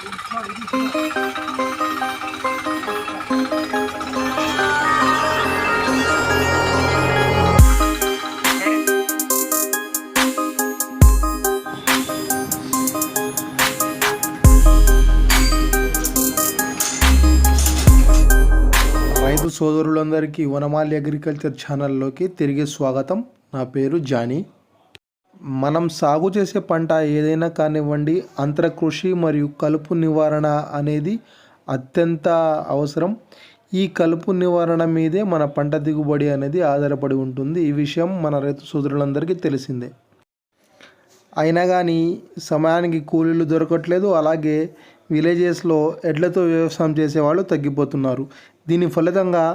రైతు సోదరులందరికీ వనమాలి అగ్రికల్చర్ ఛానల్లోకి తిరిగి స్వాగతం. నా పేరు జానీ. మనం సాగు చేసే పంట ఏదైనా కానివ్వండి, అంతర కృషి మరియు కలుపు నివారణ అనేది అత్యంత అవసరం. ఈ కలుపు నివారణ మీదే మన పంట దిగుబడి అనేది ఆధారపడి ఉంటుంది. ఈ విషయం మన రైతు సోదరులందరికీ తెలిసిందే. అయినా కానీ సమయానికి కూలీలు దొరకట్లేదు. అలాగే విలేజెస్లో ఎడ్లతో వ్యవసాయం చేసేవాళ్ళు తగ్గిపోతున్నారు. దీని ఫలితంగా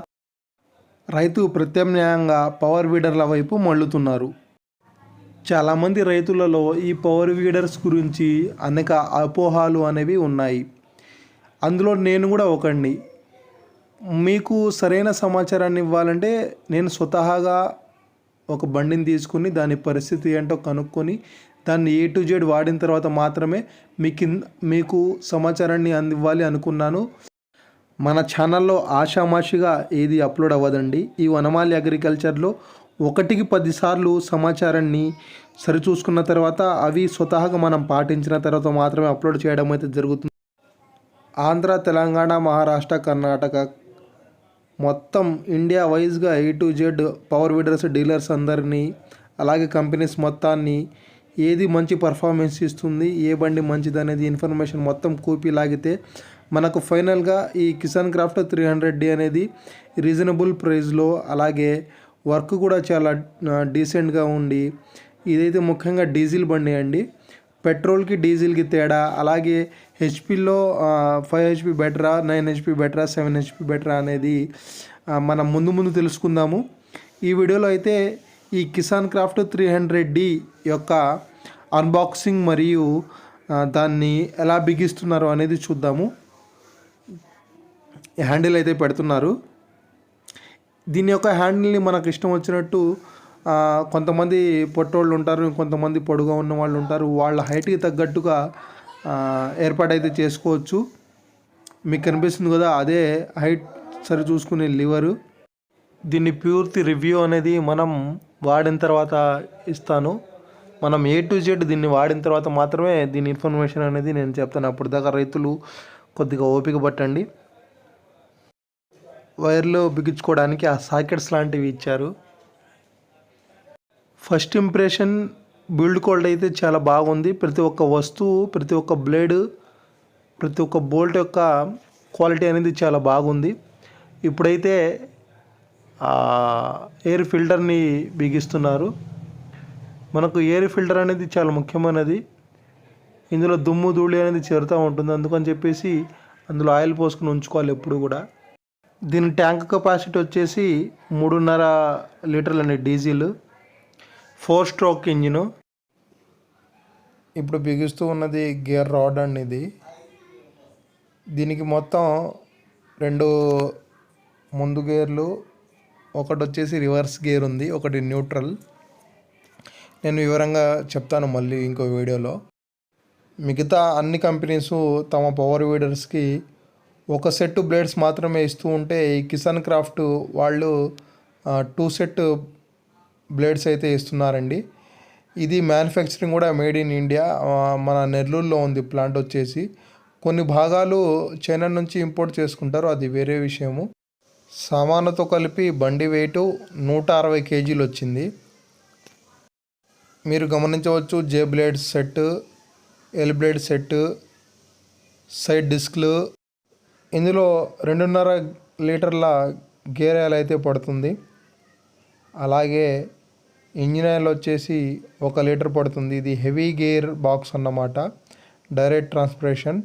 రైతు ప్రత్యామ్నాయంగా పవర్ వీడర్ల వైపు మళ్ళుతున్నారు. చాలామంది రైతులలో ఈ పవర్ వీడర్స్ గురించి అనేక అపోహాలు అనేవి ఉన్నాయి. అందులో నేను కూడా ఒకడిని. మీకు సరైన సమాచారాన్ని ఇవ్వాలంటే నేను స్వతహాగా ఒక బండిని తీసుకుని దాని పరిస్థితి ఏంటో కనుక్కొని దాన్ని A to Z వాడిన తర్వాత మాత్రమే మీకు సమాచారాన్ని అందివ్వాలి అనుకున్నాను. మన ఛానల్లో ఆషామాషిగా ఏది అప్లోడ్ అవ్వదండి. ఈ వనమాలి అగ్రికల్చర్లో 1కి 10 సార్లు సమాచారాన్ని సరిచూసుకున్న తర్వాత అవి స్వతహాగా మనం పాటించిన తర్వాత మాత్రమే అప్లోడ్ చేయడం అయితే జరుగుతుంది. ఆంధ్ర, తెలంగాణ, మహారాష్ట్ర, కర్ణాటక మొత్తం ఇండియా వైజ్గా A to Z power weeders dealers అందరినీ, అలాగే కంపెనీస్ మొత్తాన్ని ఏది మంచి పర్ఫార్మెన్స్ ఇస్తుంది, ఏ బండి మంచిది అనేది ఇన్ఫర్మేషన్ మొత్తం కూపి లాగితే మనకు ఫైనల్గా ఈ కిసాన్ క్రాఫ్ట్ 300D అనేది రీజనబుల్ ప్రైస్లో, అలాగే వర్క్ కూడా చాలా డీసెంట్గా ఉండి, ఇదైతే ముఖ్యంగా డీజిల్ బండి అండి. పెట్రోల్కి డీజిల్కి తేడా, అలాగే హెచ్పిలో 5 HP బెటరా, 9 HP బెటరా, 7 HP బెటరా అనేది మనం ముందు తెలుసుకుందాము. ఈ వీడియోలో అయితే ఈ కిసాన్ క్రాఫ్ట్ 300D యొక్క అన్బాక్సింగ్ మరియు దాన్ని ఎలా బిగిస్తున్నారు అనేది చూద్దాము. హ్యాండిల్ అయితే పెడుతున్నారు. దీని యొక్క హ్యాండిల్ని మనకు ఇష్టం వచ్చినట్టు కొంతమంది పొట్టోళ్ళు ఉంటారు, కొంతమంది పొడుగా ఉన్న వాళ్ళు ఉంటారు. వాళ్ళ హైట్కి తగ్గట్టుగా ఏర్పాటైతే చేసుకోవచ్చు. మీకు కనిపిస్తుంది కదా, అదే హైట్ సరి చూసుకునే లివరు. దీన్ని పూర్తి రివ్యూ అనేది మనం వాడిన తర్వాత ఇస్తాను. మనం A to Z దీన్ని వాడిన తర్వాత మాత్రమే దీని ఇన్ఫర్మేషన్ అనేది నేను చెప్తాను. అప్పటిదాకా రైతులు కొద్దిగా ఓపిక పట్టండి. వైర్లో బిగించుకోవడానికి ఆ సాకెట్స్ లాంటివి ఇచ్చారు. ఫస్ట్ ఇంప్రెషన్ బిల్డ్ క్వాలిటీ అయితే చాలా బాగుంది. ప్రతి ఒక్క వస్తువు, ప్రతి ఒక్క బ్లేడ్, ప్రతి ఒక్క బోల్ట్ యొక్క క్వాలిటీ అనేది చాలా బాగుంది. ఇప్పుడైతే ఎయిర్ ఫిల్టర్ని బిగిస్తున్నారు. మనకు ఎయిర్ ఫిల్టర్ అనేది చాలా ముఖ్యమైనది. ఇందులో దుమ్ము ధూళి అనేది చేరుతూ ఉంటుంది. అందుకని చెప్పేసి అందులో ఆయిల్ పోసుకుని ఉంచుకోవాలి ఎప్పుడు కూడా. దీని ట్యాంక్ కెపాసిటీ వచ్చేసి 3.5 లీటర్లని డీజిల్, 4 స్ట్రోక్ ఇంజిన్. ఇప్పుడు బిగిస్తూ ఉన్నది గేర్ రాడ్ అండి. దీనికి మొత్తం 2 ముందు గేర్లు, ఒకటి వచ్చేసి రివర్స్ గేర్ ఉంది, ఒకటి న్యూట్రల్. నేను వివరంగా చెప్తాను మళ్ళీ ఇంకో వీడియోలో. మిగతా అన్ని కంపెనీస్ తమ పవర్ వీడర్స్కి ఒక సెట్ బ్లేడ్స్ మాత్రమే ఇస్తూ ఉంటే, ఈ కిసాన్ క్రాఫ్ట్ వాళ్ళు 2 సెట్ బ్లేడ్స్ అయితే ఇస్తున్నారండి. ఇది మ్యానుఫ్యాక్చరింగ్ కూడా మేడ్ ఇన్ ఇండియా. మన నెల్లూరులో ఉంది ప్లాంట్ వచ్చేసి. కొన్ని భాగాలు చైనా నుంచి ఇంపోర్ట్ చేసుకుంటారు, అది వేరే విషయము. సామానుతో కలిపి బండి వెయిట్ 160 kgలు వచ్చింది. మీరు గమనించవచ్చు, J blade set, L blade set, side డిస్క్లు. ఇందులో 2.5 లీటర్ల గేర్ ఆయిల్ అయితే పడుతుంది. అలాగే ఇంజిన్ ఆయిల్ వచ్చేసి 1 లీటర్ పడుతుంది. ఇది హెవీ గేర్ బాక్స్ అన్నమాట, డైరెక్ట్ ట్రాన్స్పిరేషన్.